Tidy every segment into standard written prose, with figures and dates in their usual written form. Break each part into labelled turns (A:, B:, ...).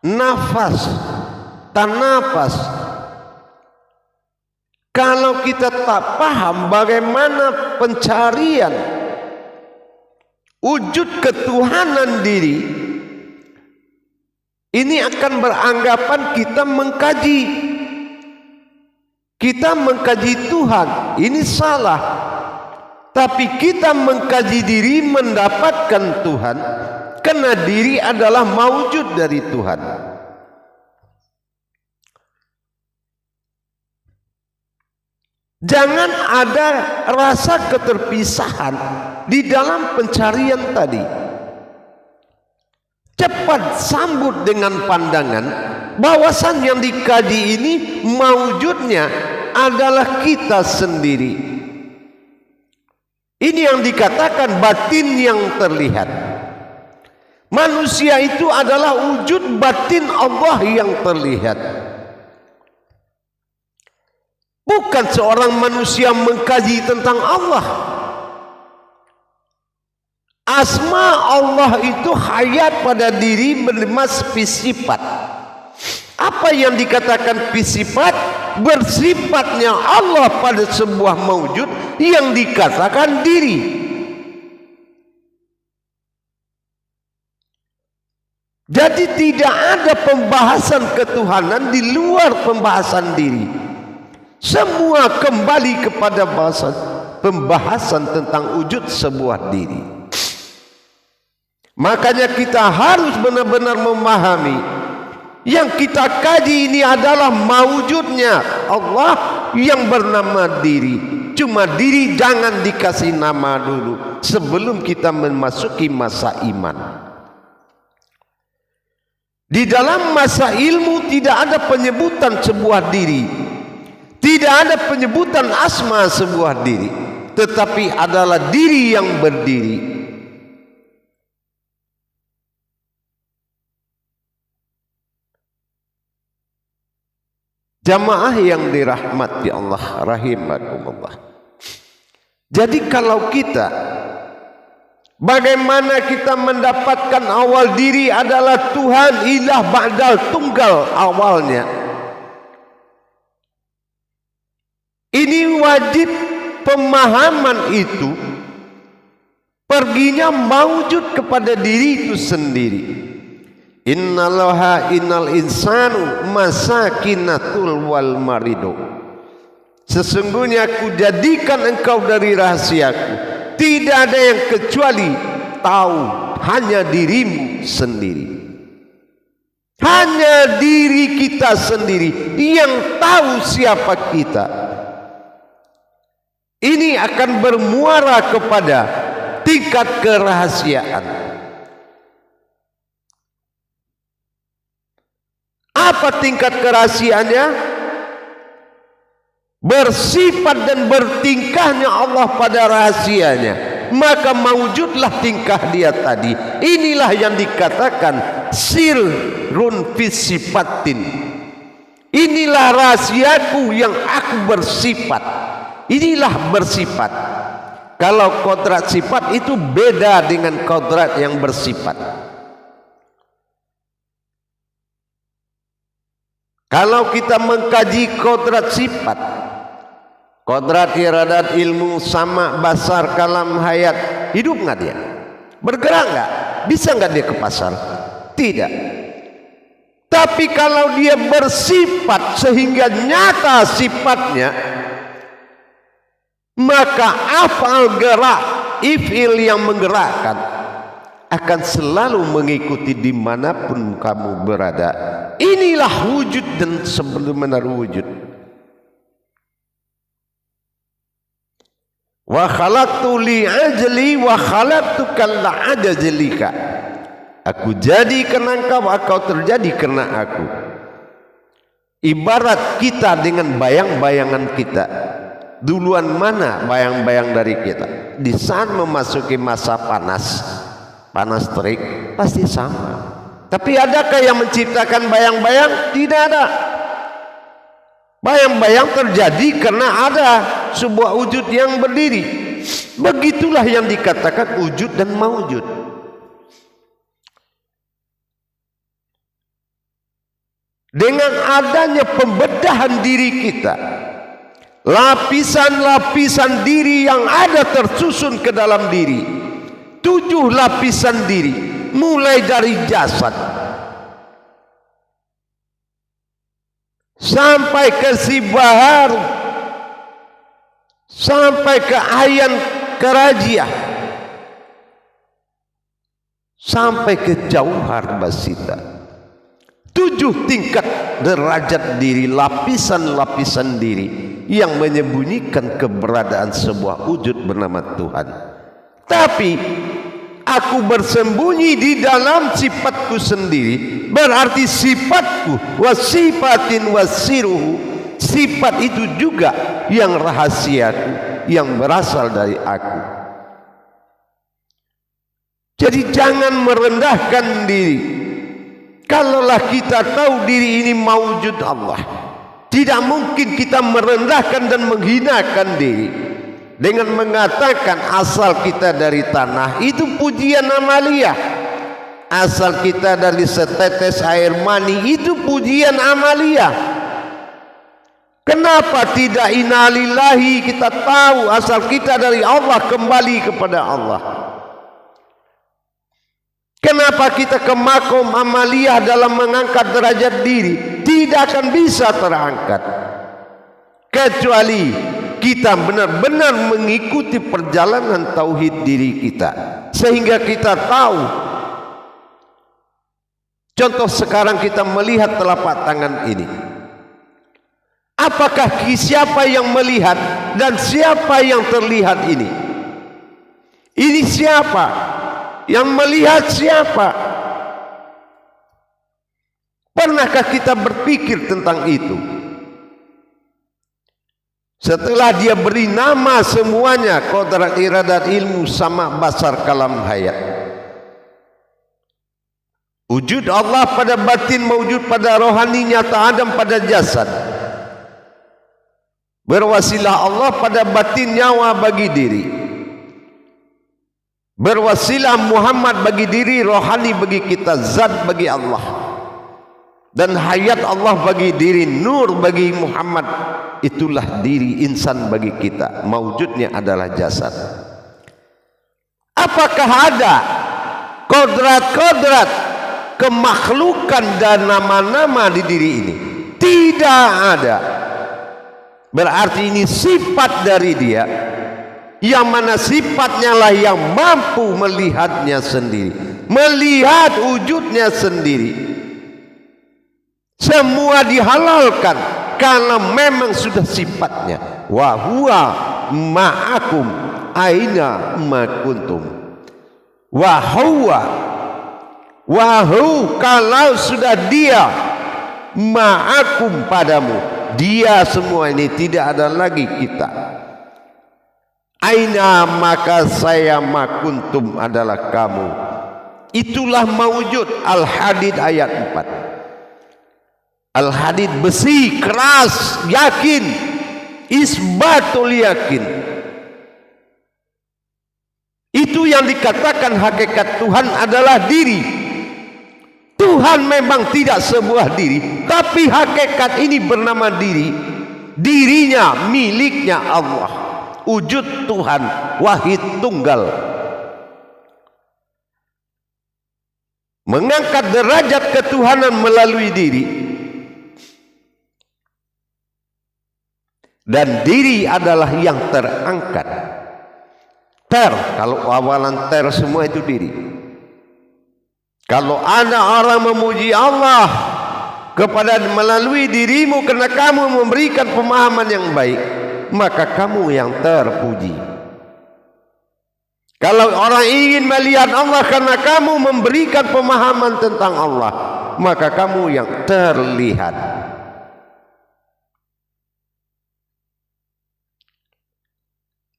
A: nafas, tanafas. Kalau kita tak paham bagaimana pencarian wujud ketuhanan diri, ini akan beranggapan kita mengkaji. Kita mengkaji Tuhan, ini salah. Tapi kita mengkaji diri mendapatkan Tuhan, karena diri adalah maujud dari Tuhan. Jangan ada rasa keterpisahan di dalam pencarian tadi. Cepat sambut dengan pandangan bahwasan yang dikaji ini maujudnya adalah kita sendiri. Ini yang dikatakan batin yang terlihat. Manusia itu adalah wujud batin Allah yang terlihat. Bukan seorang manusia mengkaji tentang Allah. Asma Allah itu hayat pada diri berlima sifat. Apa yang dikatakan sifat? Bersifatnya Allah pada sebuah maujud yang dikatakan diri. Jadi tidak ada pembahasan ketuhanan di luar pembahasan diri. Semua kembali kepada pembahasan tentang wujud sebuah diri. Makanya kita harus benar-benar memahami yang kita kaji ini adalah maujudnya Allah yang bernama diri. Cuma diri jangan dikasih nama dulu sebelum kita memasuki masa iman. Di dalam masa ilmu tidak ada penyebutan sebuah diri. Tidak ada penyebutan asma sebuah diri, tetapi adalah diri yang berdiri. Jamaah yang dirahmati Allah rahimakumullah. Jadi kalau kita, bagaimana kita mendapatkan awal diri adalah Tuhan ilah ba'dal tunggal awalnya. Ini wajib pemahaman itu perginya maujud kepada diri itu sendiri. Innallaha innal insanu masakinatul wal marido. Sesungguhnya aku jadikan engkau dari rahasiaku. Tidak ada yang kecuali tahu hanya dirimu sendiri. Hanya diri kita sendiri yang tahu siapa kita. Ini akan bermuara kepada tingkat kerahasiaan. Apa tingkat kerahasiaannya? Bersifat dan bertingkahnya Allah pada rahasianya. Maka mawujudlah tingkah dia tadi. Inilah yang dikatakan sirrun fisifatin. Inilah rahasiaku yang aku bersifat. Inilah bersifat. Kalau kodrat sifat itu beda dengan kodrat yang bersifat. Kalau kita mengkaji kodrat sifat, kodrat iradat ilmu sama basar kalam hayat, hidup nggak dia? Bergerak nggak? Bisa nggak dia ke pasar? Tidak. Tapi kalau dia bersifat sehingga nyata sifatnya, maka afal gerak, ifil yang menggerakkan akan selalu mengikuti dimanapun kamu berada. Inilah wujud dan sebenar wujud. Wa khalaqtu li ajli wa khalaqtuka la'ajlika. Aku jadi karena engkau terjadi karena aku. Ibarat kita dengan bayang-bayangan kita. Duluan mana bayang-bayang dari kita? Di saat memasuki masa panas terik pasti sama. Tapi adakah yang menciptakan bayang-bayang? Tidak ada. Bayang-bayang terjadi karena ada sebuah wujud yang berdiri. Begitulah yang dikatakan wujud dan maujud. dengan adanya pembedahan diri kita, lapisan-lapisan diri yang ada tersusun ke dalam diri, 7 lapisan diri, mulai dari jasad sampai ke sibahar, sampai ke ayan kerajiah, sampai ke jauhar basita. 7 tingkat derajat diri, lapisan-lapisan diri yang menyembunyikan keberadaan sebuah wujud bernama Tuhan. Tapi aku bersembunyi di dalam sifatku sendiri, berarti sifatku wasifatin wasiruhu, sifat itu juga yang rahasiaku, yang berasal dari aku. Jadi jangan merendahkan diri. Kalaulah kita tahu diri ini maujud Allah, tidak mungkin kita merendahkan dan menghinakan diri dengan mengatakan asal kita dari tanah, itu pujian amalia. Asal kita dari setetes air mani, itu pujian amalia. Kenapa tidak innalillahi, kita tahu asal kita dari Allah, kembali kepada Allah. Kenapa kita ke makom amaliyah dalam mengangkat derajat diri? Tidak akan bisa terangkat kecuali kita benar-benar mengikuti perjalanan tauhid diri kita, sehingga kita tahu. Contoh sekarang kita melihat telapak tangan ini. Apakah siapa yang melihat dan siapa yang terlihat ini? Ini siapa? Yang melihat siapa? Pernahkah kita berpikir tentang itu? Setelah dia beri nama semuanya, qadrat, iradat, ilmu, sama, basar, kalam, hayat. Wujud Allah pada batin, mewujud pada rohani, nyata Adam pada jasad. Berwasilah Allah pada batin, nyawa bagi diri. Berwasilah Muhammad bagi diri, rohani bagi kita, zat bagi Allah, dan hayat Allah bagi diri, nur bagi Muhammad. Itulah diri insan bagi kita, mawujudnya adalah jasad. Apakah ada kodrat-kodrat kemakhlukan dan nama-nama di diri ini? Tidak ada. Berarti ini sifat dari dia, yang mana sifatnya lah yang mampu melihatnya sendiri, melihat wujudnya sendiri. Semua dihalalkan karena memang sudah sifatnya. Wa huwa ma'akum aina ma kuntum. Wa huwa, kalau sudah dia ma'akum padamu, dia semua ini, tidak ada lagi kita. Aina, maka saya makuntum adalah kamu. Itulah mawujud. Al-Hadid ayat 4. Al-Hadid besi, keras, yakin, isbatul yakin. Itu yang dikatakan hakikat Tuhan adalah diri. Tuhan memang tidak sebuah diri, tapi hakikat ini bernama diri. Dirinya miliknya Allah. Wujud Tuhan wahid tunggal. Mengangkat derajat ketuhanan melalui diri. Dan diri adalah yang terangkat. Kalau awalan semua itu diri. Kalau ada orang memuji Allah kepada melalui dirimu karena kamu memberikan pemahaman yang baik, maka kamu yang terpuji. Kalau orang ingin melihat Allah karena kamu memberikan pemahaman tentang Allah, maka kamu yang terlihat.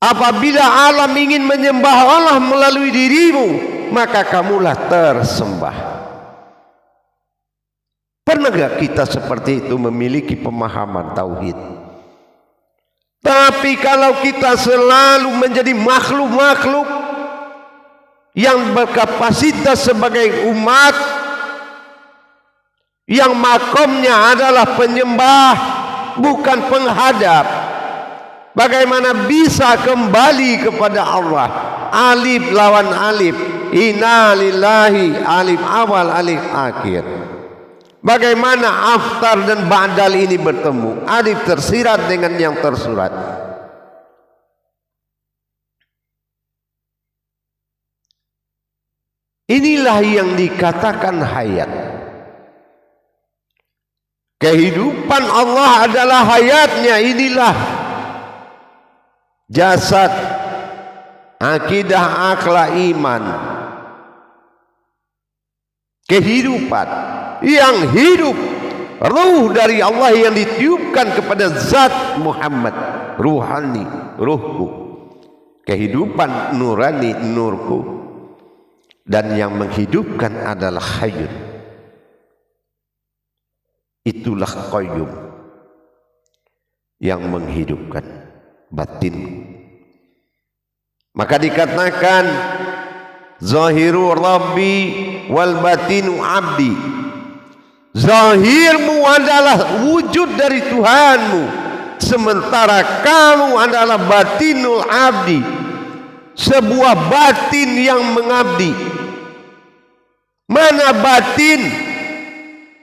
A: Apabila alam ingin menyembah Allah melalui dirimu, maka kamulah tersembah. Pernahkah kita seperti itu memiliki pemahaman tauhid? Tapi kalau kita selalu menjadi makhluk-makhluk yang berkapasitas sebagai umat, yang makomnya adalah penyembah, bukan penghadap. Bagaimana bisa kembali kepada Allah? Alif lawan alif, inna lillahi, alif awal alif akhir. Bagaimana aftar dan ba'dal ini bertemu? Alif tersirat dengan yang tersurat. Inilah yang dikatakan hayat. Kehidupan Allah adalah hayatnya. Inilah jasad, akidah, akhlak, iman. Kehidupan yang hidup, ruh dari Allah yang ditiupkan kepada zat Muhammad, ruhani, ruhku, kehidupan nurani, nurku. Dan yang menghidupkan adalah hayyun, itulah qayyum, yang menghidupkan batin. Maka dikatakan zahiru rabbi wal batinu abdi. Zahirmu adalah wujud dari Tuhanmu, sementara kamu adalah batinul abdi, sebuah batin yang mengabdi. Mana batin?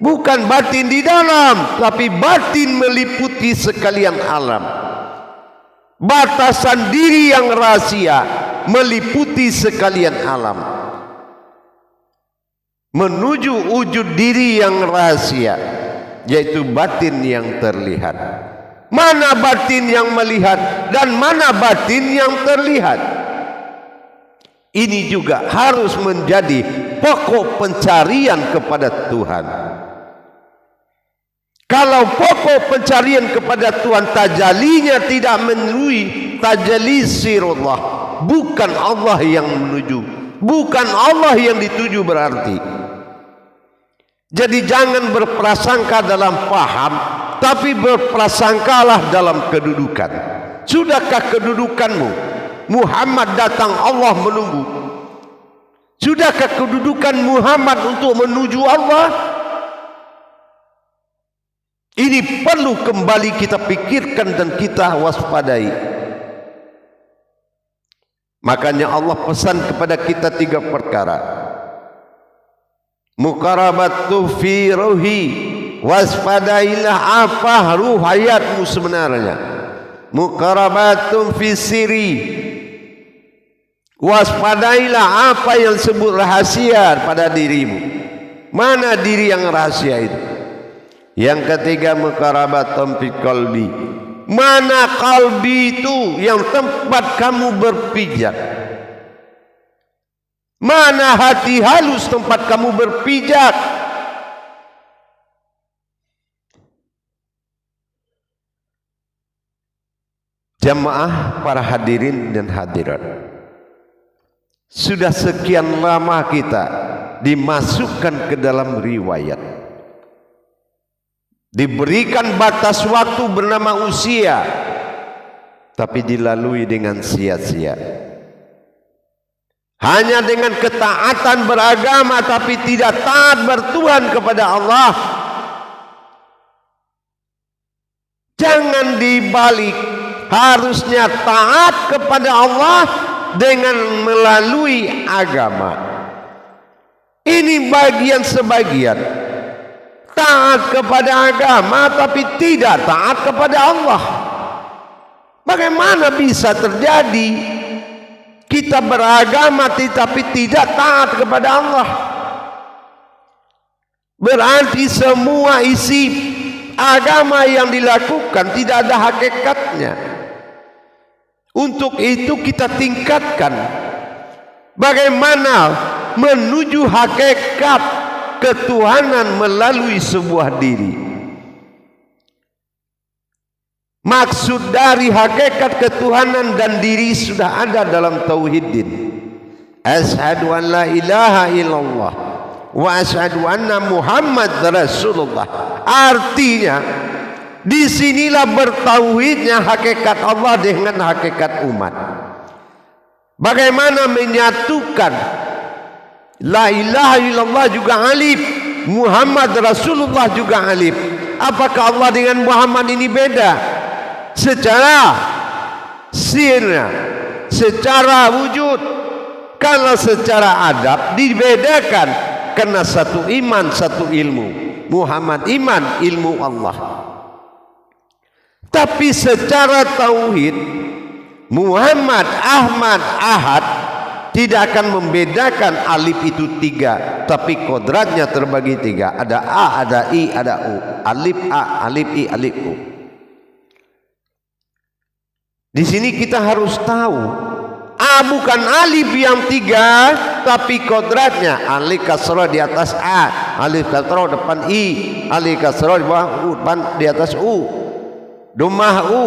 A: Bukan batin di dalam, tapi batin meliputi sekalian alam. Batasan diri yang rahasia meliputi sekalian alam, menuju wujud diri yang rahasia, yaitu batin yang terlihat. Mana batin yang melihat dan mana batin yang terlihat? Ini juga harus menjadi pokok pencarian kepada Tuhan. Kalau pokok pencarian kepada Tuhan tajalinya tidak melalui tajalli sirullah, bukan Allah yang menuju, bukan Allah yang dituju berarti. Jadi jangan berprasangka dalam paham, tapi berprasangkalah dalam kedudukan. Sudahkah kedudukanmu? Muhammad datang, Allah menunggu. Sudahkah kedudukan Muhammad untuk menuju Allah? Ini perlu kembali kita pikirkan dan kita waspadai. Makanya Allah pesan kepada kita 3 perkara. Muqarabatu fi ruhi, waspadailah apa ruh hayatmu sebenarnya. Muqarabatun fi siri, waspadailah apa yang disebut rahasia pada dirimu. Mana diri yang rahasia itu? Yang ketiga, muqarabatun fi qalbi, mana kalbi itu yang tempat kamu berpijak. Mana hati halus tempat kamu berpijak. Jamaah para hadirin dan hadirat, sudah sekian lama kita dimasukkan ke dalam riwayat, diberikan batas waktu bernama usia, tapi dilalui dengan sia-sia. Hanya dengan ketaatan beragama tapi tidak taat bertuhan kepada Allah. Jangan dibalik, harusnya taat kepada Allah dengan melalui agama. Ini bagian sebagian. Taat kepada agama tapi tidak taat kepada Allah. Bagaimana bisa terjadi kita beragama tetapi tidak taat kepada Allah? Berarti semua isi agama yang dilakukan tidak ada hakikatnya. Untuk itu kita tingkatkan bagaimana menuju hakikat ketuhanan melalui sebuah diri. Maksud dari hakikat ketuhanan dan diri sudah ada dalam tauhidin. Asyhadu an la ilaha illallah wa asyhadu anna Muhammad Rasulullah. Artinya disinilah bertauhidnya hakikat Allah dengan hakikat umat. Bagaimana menyatukan la ilaha illallah juga alif, Muhammad Rasulullah juga alif. Apakah Allah dengan Muhammad ini beda? Secara sirna, secara wujud. Kalau secara adab dibedakan, karena satu iman, satu ilmu. Muhammad iman, ilmu Allah. Tapi secara tauhid, Muhammad, Ahmad, Ahad tidak akan membedakan alif itu 3, tapi kodratnya terbagi 3. Ada A, ada I, ada U. Alif A, alif I, alif U. Di sini kita harus tahu, A bukan alif yang 3, tapi kodratnya alif kasrah di atas A, alif kasrah depan I, alif kasrah di bawah U, depan di atas U, domah U,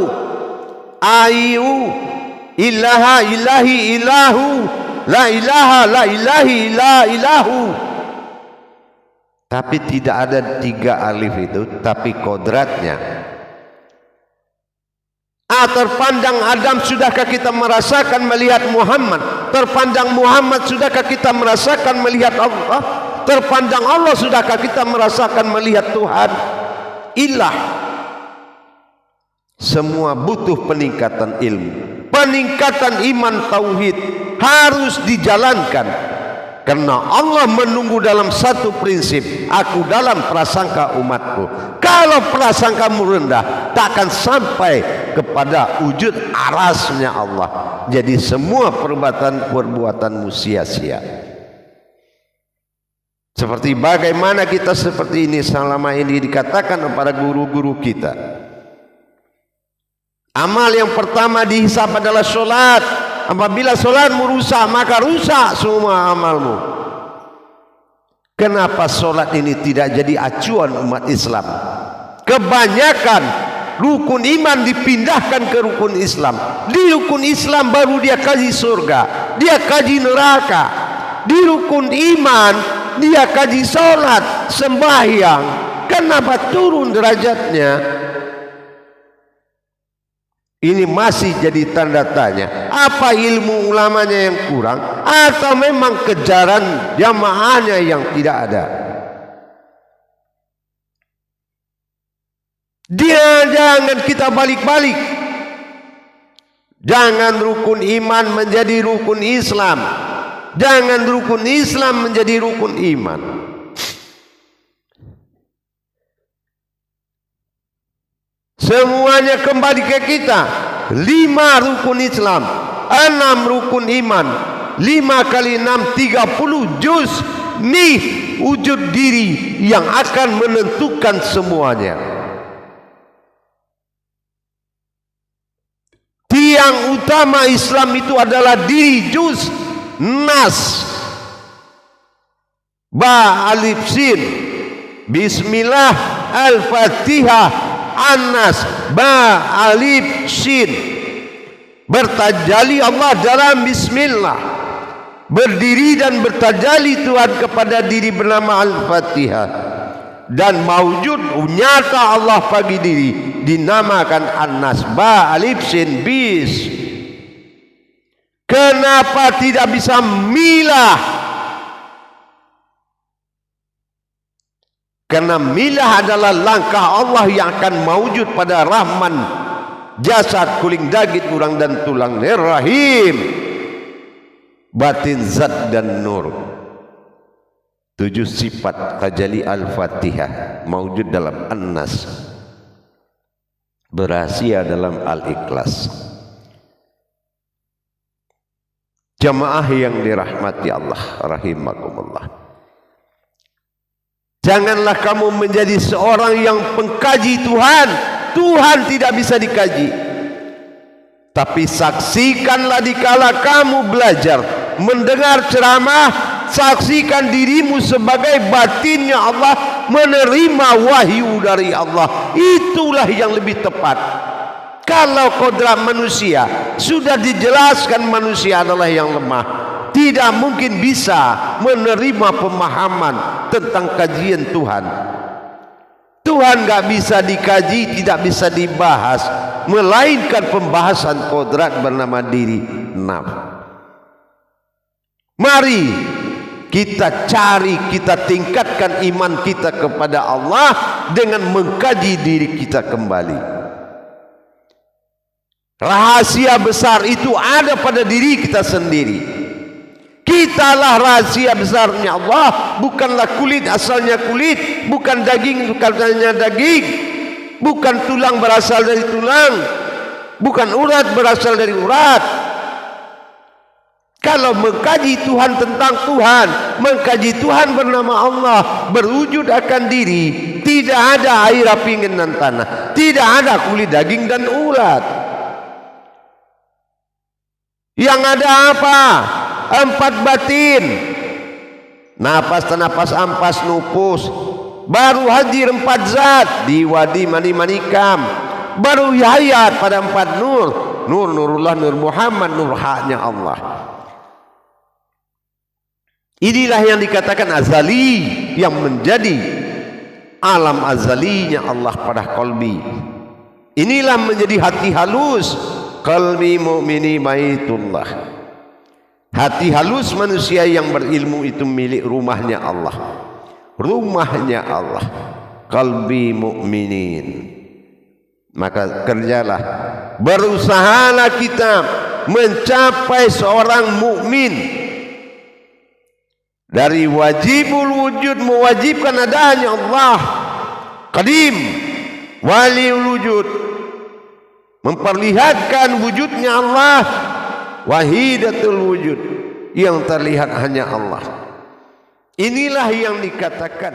A: Aiu, ilaha, ilahi, ilahu, la ilaha, la ilahi, la ilahu. Tapi tidak ada 3 alif itu, tapi kodratnya. Terpandang Adam, sudahkah kita merasakan melihat Muhammad? Terpandang Muhammad, sudahkah kita merasakan melihat Allah? Terpandang Allah, sudahkah kita merasakan melihat Tuhan? Ilah. Semua butuh peningkatan ilmu, peningkatan iman tauhid harus dijalankan. Karena Allah menunggu dalam satu prinsip, aku dalam prasangka umatku. Kalau prasangkamu rendah, tak akan sampai kepada wujud arasnya Allah. Jadi semua perbuatanmu sia-sia. Seperti bagaimana kita seperti ini selama ini dikatakan kepada guru-guru kita. Amal yang pertama dihisab adalah sholat. Apabila sholatmu rusak, maka rusak semua amalmu. Kenapa sholat ini tidak jadi acuan umat Islam? Kebanyakan rukun iman dipindahkan ke rukun Islam. Di rukun Islam baru dia kaji surga, dia kaji neraka. Di rukun iman dia kaji sholat, sembahyang. Kenapa turun derajatnya? Ini masih jadi tanda tanya. Apa ilmu ulamanya yang kurang, atau memang kejaran jamaahnya yang tidak ada? Jangan kita balik-balik. Jangan rukun iman menjadi rukun Islam. Jangan rukun Islam menjadi rukun iman. Semuanya kembali ke kita. 5 rukun Islam, 6 rukun iman, 5 kali 6 30 juz. Nih wujud diri yang akan menentukan semuanya. Tiang utama Islam itu adalah diri, juz, nas, ba, alif, sin, bismillah, al-fatihah, Anas, ba, alif, shin. Bertajali Allah dalam bismillah. Berdiri dan bertajali Tuhan kepada diri bernama Al-Fatihah. Dan mawujud nyata Allah pagi diri dinamakan Anas, ba, alif, shin, bis. Kenapa tidak bisa milah? Karena milah adalah langkah Allah yang akan mewujud pada Rahman, jasad, kuling, daging, urang dan tulang, Rahim, batin, zat dan nur. 7 sifat tajalli Al-Fatihah mewujud dalam An-Nas, berhasil dalam Al-Ikhlas. Jamaah yang dirahmati Allah rahimakumullah. Janganlah kamu menjadi seorang yang pengkaji Tuhan. Tuhan tidak bisa dikaji. Tapi saksikanlah dikala kamu belajar, mendengar ceramah, saksikan dirimu sebagai batinnya Allah, menerima wahyu dari Allah. Itulah yang lebih tepat. Kalau kodrat manusia sudah dijelaskan, manusia adalah yang lemah, tidak mungkin bisa menerima pemahaman tentang kajian Tuhan. Tuhan gak bisa dikaji, tidak bisa dibahas, melainkan pembahasan kodrat bernama diri naf. Mari kita cari, kita tingkatkan iman kita kepada Allah dengan mengkaji diri kita kembali. Rahasia besar itu ada pada diri kita sendiri. Kitalah rahasia besarnya Allah, bukanlah kulit asalnya kulit, bukan daging bukannya daging, bukan tulang berasal dari tulang, bukan urat berasal dari urat. Kalau mengkaji Tuhan tentang Tuhan, mengkaji Tuhan bernama Allah, berwujud akan diri, tidak ada air, api, dan tanah, tidak ada kulit, daging, dan ulat. Yang ada apa? 4 batin, napas, tenapas, ampas, nupus. Baru hadir 4 zat, diwadi, mani, manikam. Baru hayat pada 4 nur, nur Nurullah, Nur Muhammad, nur haknya Allah. Inilah yang dikatakan azali, yang menjadi alam azalinya Allah pada qalbi. Inilah menjadi hati halus. Qalbi mu'mini baitullah. Hati halus manusia yang berilmu itu milik rumahnya Allah. Rumahnya Allah. Qalbi mu'minin. Maka kerjalah, berusahalah kita mencapai seorang mukmin. Dari wajibul wujud, mewajibkan adanya Allah Qadim, waliul wujud, memperlihatkan wujudnya Allah, wahidatul wujud, yang terlihat hanya Allah. Inilah yang dikatakan